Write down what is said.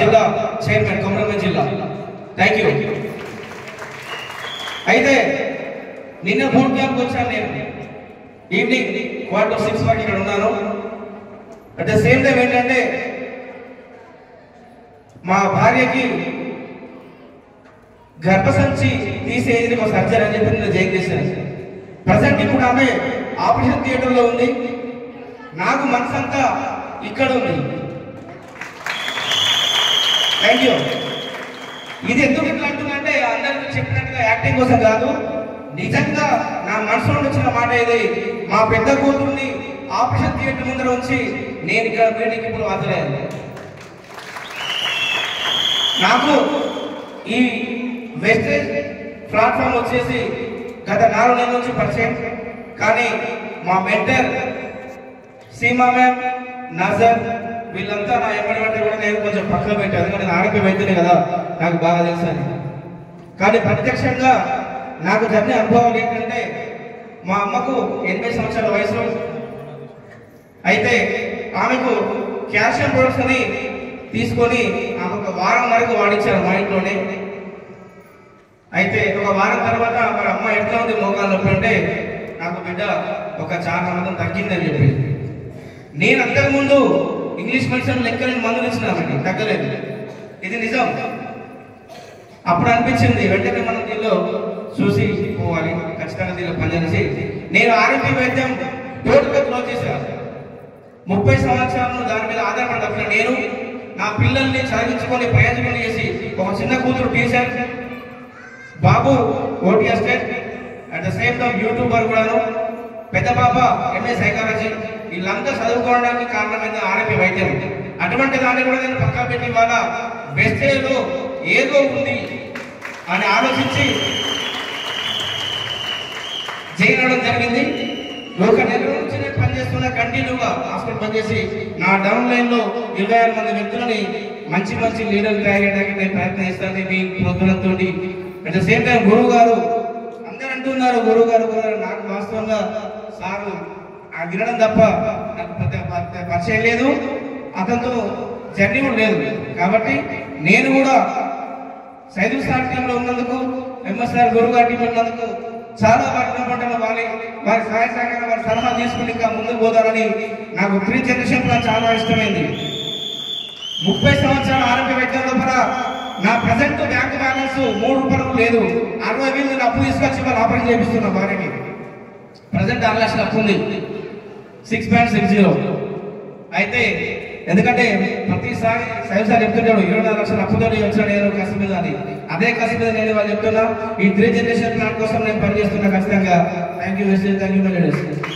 జిల్లా చైర్మన్ కొమరంభీం జిల్లా. Thank you. అయితే నిన్న బోర్డు క్యాంప్కి వచ్చాను నేను. ఈవినింగ్ 5:45 వరకు ఇక్కడ ఉన్నాను. అట్ ద సేమ్ టైం ఏంటంటే మా భార్యకి గర్భసంచి తీసేది ఒక సర్జరీ అని చెప్పి నేను జైన్ చేశాను. ప్రజెంట్ ఇప్పుడు ఆమె ఆపరేషన్ థియేటర్లో ఉంది. నాకు మనసంతా ఇక్కడ ఉంది. Thank you. ఇది ఎందుకు ఇట్లా అంటుందంటే అందరికీ చెప్పినట్టుగా యాక్టింగ్ కోసం కాదు, నిజంగా నా మనసులో వచ్చిన మాట ఇది. మా పెద్ద కూతుర్ని ఆపరేషన్ థియేటర్ ముందర ఉంచి నేను ఇక్కడ మీటింగ్కి ఇప్పుడు హాజరయ్యాను. నాకు ఈ వెస్టేజ్ ప్లాట్ఫామ్ వచ్చేసి గత 4 నెలల నుంచి పరిచయం. కానీ మా మెంటర్ సీమా మ్యామ్, నజర్ వీళ్ళంతా నా ఎప్పటి అంటే కూడా నేను కొంచెం పక్కన పెట్టాను. ఎందుకంటే నేను ఆరోగ్యం అయితేనే కదా నాకు బాగా తెలుసు అని. కానీ ప్రత్యక్షంగా నాకు జరిగిన అనుభవాలు ఏంటంటే మా అమ్మకు 80 సంవత్సరాల వయసులో అయితే ఆమెకు కాల్షియం ప్రొడక్ట్స్ అని తీసుకొని ఆమె ఒక వారం వరకు వాడించారు మా ఇంట్లోనే. అయితే ఒక వారం తర్వాత మరి అమ్మ ఎట్లా ఉంది మోకాలు నొప్పి అంటే నాకు బిడ్డ ఒక 4 శాతం తగ్గిందని చెప్పి. నేను అంతకుముందు ఇంగ్లీష్ మెడిసిన్ లెక్కలేని మందులు ఇచ్చినామండి, తగ్గలేదు. ఇది నిజం. అప్పుడు అనిపించింది వెంటనే మనం దీనిలో చూసి పోవాలి, ఖచ్చితంగా దీనిలో పనిచేసి నేను ఆరోగ్య వైద్యం టోటల్గా క్లోజ్ చేశాను. 30 సంవత్సరాలు దాని మీద ఆధారపడి నేను నా పిల్లల్ని చదివించుకొని ప్రయోజనం చేసి ఒక చిన్న కూతురు teacher, Babu OT assistant, at the same time YouTuber కూడాను, పెద్ద పాప ఎంఏ సైకాలజీ. వీళ్ళంతా చదువుకోవడానికి కారణమైన ఆరోగ్య వైద్యం. అటువంటి దాన్ని కూడా నేను పక్కా పెట్టి వాళ్ళ బెస్టేలో ఏదో ఉంది అని ఆలోచించి చేయడం జరిగింది. 1 నెల నుంచి నేను పనిచేస్తున్నా కంటిన్యూగా హాస్పిటల్ పనిచేసి నా డౌన్ లైన్ లో 26 మంది వ్యక్తులని మంచి మంచి లీడర్లు తయారు చేయడానికి నేను ప్రయత్నం చేస్తాను మీ ప్రోగ్రాంతో. అట్ ద సేమ్ టైం గురువు గారు అందరూ అంటున్నారు గురువు గారు. నాకు వాస్తవంగా సారు ఆ వినడం తప్ప నాకు పరిచయం లేదు, అతనితో జర్నీ కూడా లేదు. కాబట్టి నేను కూడా సైదు సార్ టీంలో ఉన్నందుకు, ఎంఎస్ఆర్ గురువు గారి టీంలో ఉన్నందుకు చాలా వాటి వారి సహాయ సహకారం, వారి సలహా తీసుకుని ఇంకా ముందుకు పోతారని నాకు 3 జనరేషన్ ప్లాన్ చాలా ఇష్టమైంది. 30 సంవత్సరాల ఆరోగ్య వైద్యం లోపల నా ప్రజెంట్ బ్యాంక్ బ్యాలెన్స్ 3 రూపాయలు లేదు. 60,000 అప్పు తీసుకొచ్చి వాళ్ళు ఆపరేషన్ చేపిస్తున్నా భార్యకి. ప్రజెంట్ 6 లక్షల అప్పు ఉంది, 6.60. అయితే ఎందుకంటే ప్రతిసారి సైన్సార్ చెప్తుంటాడు 24 లక్షల అప్పుతో వచ్చిన నేను కసి మీద అని. అదే కసి మీద నేను వాళ్ళు చెప్తున్నా. ఈ 3 జనరేషన్ ప్లాన్ కోసం నేను పనిచేస్తున్నా ఖచ్చితంగా. Thank you.